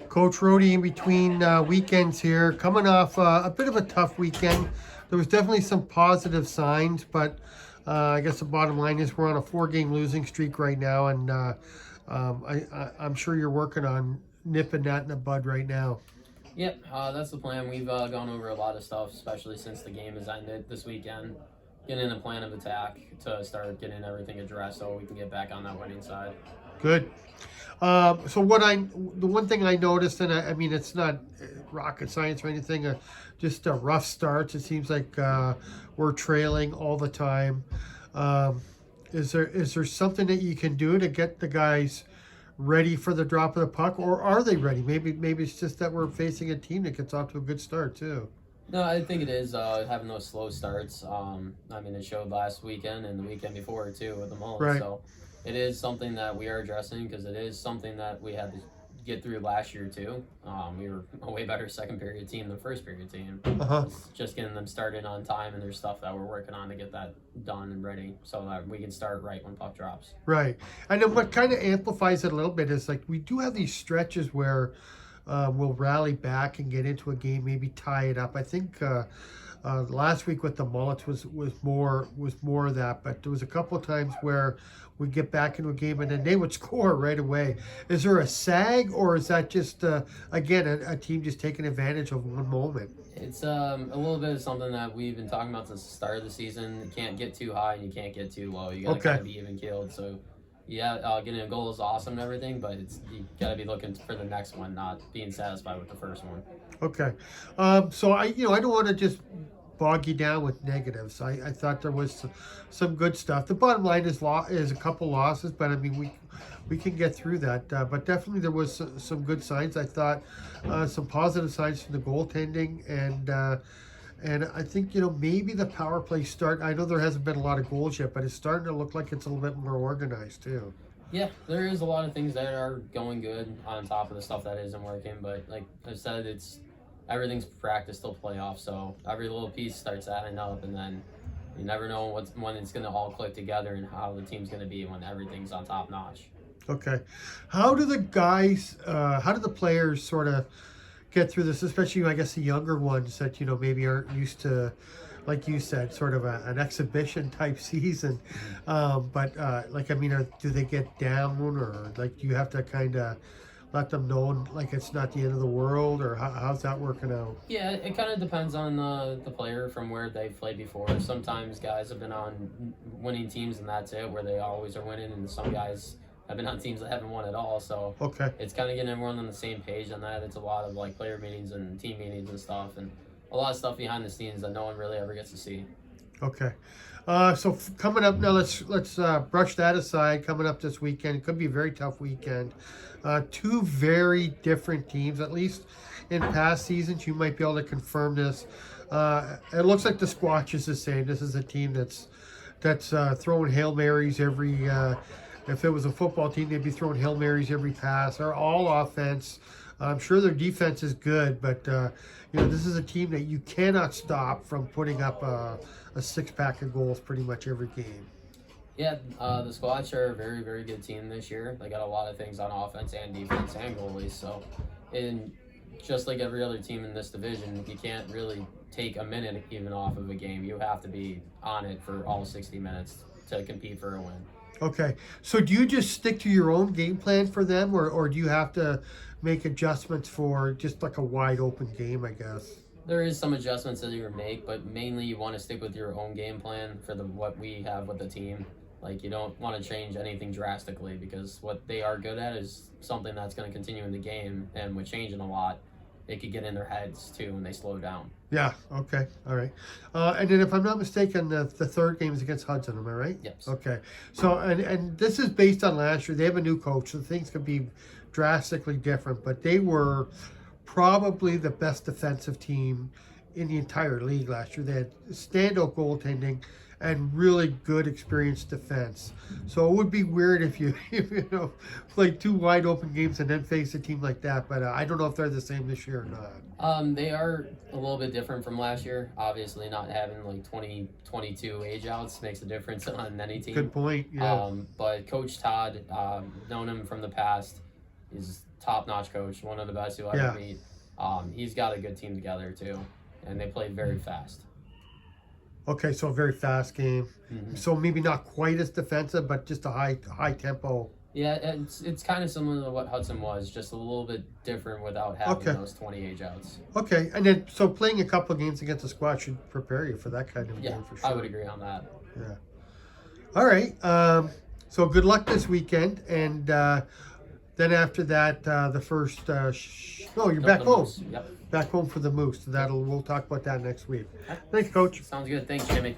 Coach Rohde in between weekends here, coming off a bit of a tough weekend. There was definitely some positive signs, but I guess the bottom line is we're on a four-game losing streak right now, and I'm sure you're working on nipping that in the bud right now. Yep, that's the plan. We've gone over a lot of stuff, especially since the game has ended this weekend. Getting a plan of attack to start getting everything addressed so we can get back on that winning side. Good. So the one thing I noticed, and I mean, it's not rocket science or anything, just a rough starts. It seems like we're trailing all the time. Um, is there something that you can do to get the guys ready for the drop of the puck, or are they ready? Maybe it's just that we're facing a team that gets off to a good start too. No, I think it is having those slow starts. I mean, it showed last weekend and the weekend before too with the Mullins. Right. So it is something that we are addressing because it is something that we had to get through last year too. We were a way better second period team than first period team. Uh huh. It's just getting them started on time, and there's stuff that we're working on to get that done and ready so that we can start right when puck drops. Right. And then what kind of amplifies it a little bit is like we do have these stretches where we'll rally back and get into a game, maybe tie it up. I think last week with the Mullets was more of that, but there was a couple of times where we get back into a game and then they would score right away. Is there a sag, or is that just again a team just taking advantage of one moment? It's a little bit of something that we've been talking about since the start of the season. You can't get too high and you can't get too low. You got to Okay. kind of be even keeled. So, yeah, getting a goal is awesome and everything, but you got to be looking for the next one, not being satisfied with the first one. Okay. So I don't want to just bog you down with negatives. I thought there was some good stuff. The bottom line is a couple losses, but I mean we can get through that. But definitely there was some good signs. I thought some positive signs from the goaltending, and I think maybe the power play start. I know there hasn't been a lot of goals yet, but it's starting to look like it's a little bit more organized too. Yeah, there is a lot of things that are going good on top of the stuff that isn't working, but like I said, it's everything's practice till playoff, so every little piece starts adding up, and then you never know when it's going to all click together and how the team's going to be when everything's on top notch. Okay. How do the players sort of get through this, especially, I guess, the younger ones that, maybe aren't used to, like you said, sort of an exhibition type season. But, like, I mean, do they get down, or, like, do you have to kind of let them know, like, it's not the end of the world, or how's that working out? Yeah, it kind of depends on the player from where they've played before. Sometimes guys have been on winning teams and that's it, where they always are winning, and some guys have been on teams that haven't won at all. So Okay. it's kind of getting everyone on the same page on that. It's a lot of like player meetings and team meetings and stuff, and a lot of stuff behind the scenes that no one really ever gets to see. Okay. Coming up now, let's brush that aside. Coming up this weekend, it could be a very tough weekend. Two very different teams, at least in past seasons. You might be able to confirm this. It looks like the Squatch is the same. This is a team that's throwing hail marys every. If it was a football team, they'd be throwing hail marys every pass. They're all offense. I'm sure their defense is good, but this is a team that you cannot stop from putting up a six-pack of goals pretty much every game. Yeah, the Squatch are a very, very good team this year. They got a lot of things on offense and defense and goalies. So, and just like every other team in this division, you can't really take a minute even off of a game. You have to be on it for all 60 minutes to compete for a win. Okay, so do you just stick to your own game plan for them, or do you have to make adjustments for just like a wide open game, I guess? There is some adjustments that you can make, but mainly you want to stick with your own game plan for the what we have with the team. Like you don't want to change anything drastically because what they are good at is something that's going to continue in the game, and with changing a lot, it could get in their heads too when they slow down. Yeah. Okay. All right. And then, if I'm not mistaken, the third game is against Hudson. Am I right? Yes. Okay. So, and this is based on last year. They have a new coach, so things could be drastically different. But they were probably the best defensive team in the entire league last year. They had standout goaltending and really good experienced defense. So it would be weird if you if played two wide open games and then face a team like that. But I don't know if they're the same this year or not. They are a little bit different from last year. Obviously, not having like 2022 age outs makes a difference on any team. Good point. Yeah. But Coach Todd, known him from the past, He's a top-notch coach, one of the best you'll Yeah. ever meet. He's got a good team together too, and they play very fast. Okay, so a very fast game. Mm-hmm. So maybe not quite as defensive, but just a high tempo. Yeah, it's kind of similar to what Hudson was, just a little bit different without having Okay. those 20 age outs. Okay, and then so playing a couple of games against the squad should prepare you for that kind of Yeah, game for sure. I would agree on that. Yeah. All right. So good luck this weekend, and then after that, the first. No, you're back The home. Moose. Yep. Back home for the Moose. So we'll talk about that next week. Thanks, Coach. Sounds good. Thanks, Jimmy.